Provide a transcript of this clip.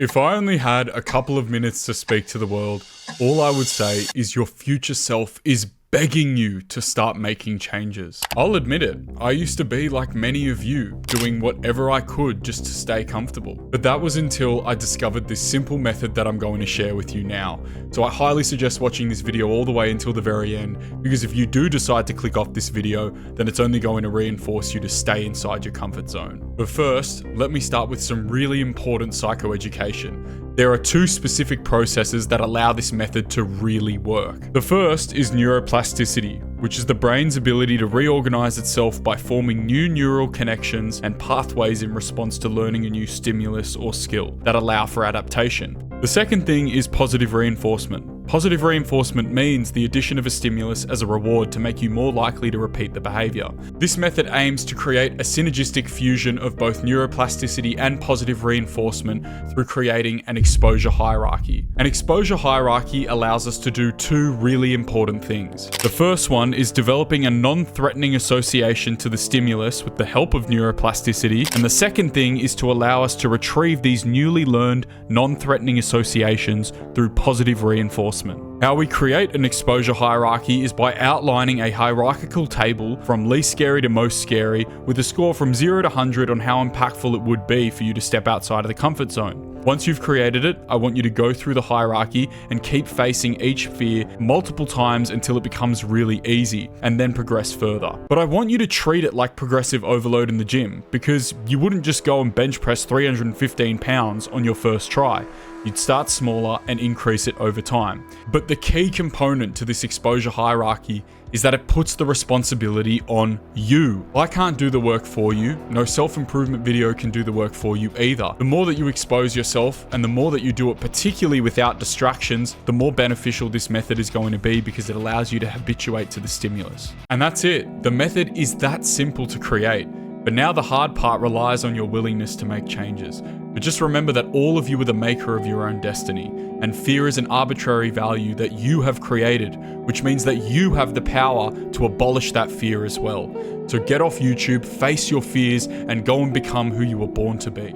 If I only had a couple of minutes to speak to the world, all I would say is your future self is begging you to start making changes. I'll admit it, I used to be like many of you, doing whatever I could just to stay comfortable. But that was until I discovered this simple method that I'm going to share with you now. So I highly suggest watching this video all the way until the very end, because if you do decide to click off this video, then it's only going to reinforce you to stay inside your comfort zone. But first, let me start with some really important psychoeducation. There are two specific processes that allow this method to really work. The first is neuroplasticity, which is the brain's ability to reorganize itself by forming new neural connections and pathways in response to learning a new stimulus or skill that allow for adaptation. The second thing is positive reinforcement. Positive reinforcement means the addition of a stimulus as a reward to make you more likely to repeat the behavior. This method aims to create a synergistic fusion of both neuroplasticity and positive reinforcement through creating an exposure hierarchy. An exposure hierarchy allows us to do two really important things. The first one is developing a non-threatening association to the stimulus with the help of neuroplasticity, and the second thing is to allow us to retrieve these newly learned non-threatening associations through positive reinforcement. How we create an exposure hierarchy is by outlining a hierarchical table from least scary to most scary, with a score from 0 to 100 on how impactful it would be for you to step outside of the comfort zone. Once you've created it, I want you to go through the hierarchy and keep facing each fear multiple times until it becomes really easy, and then progress further. But I want you to treat it like progressive overload in the gym, because you wouldn't just go and bench press 315 pounds on your first try. You'd start smaller and increase it over time. But the key component to this exposure hierarchy is that it puts the responsibility on you. I can't do the work for you. No self-improvement video can do the work for you either. The more that you expose yourself and the more that you do it, particularly without distractions, the more beneficial this method is going to be, because it allows you to habituate to the stimulus. And that's it. The method is that simple to create. But now the hard part relies on your willingness to make changes. But just remember that all of you are the maker of your own destiny, and fear is an arbitrary value that you have created, which means that you have the power to abolish that fear as well. So get off YouTube, face your fears, and go and become who you were born to be.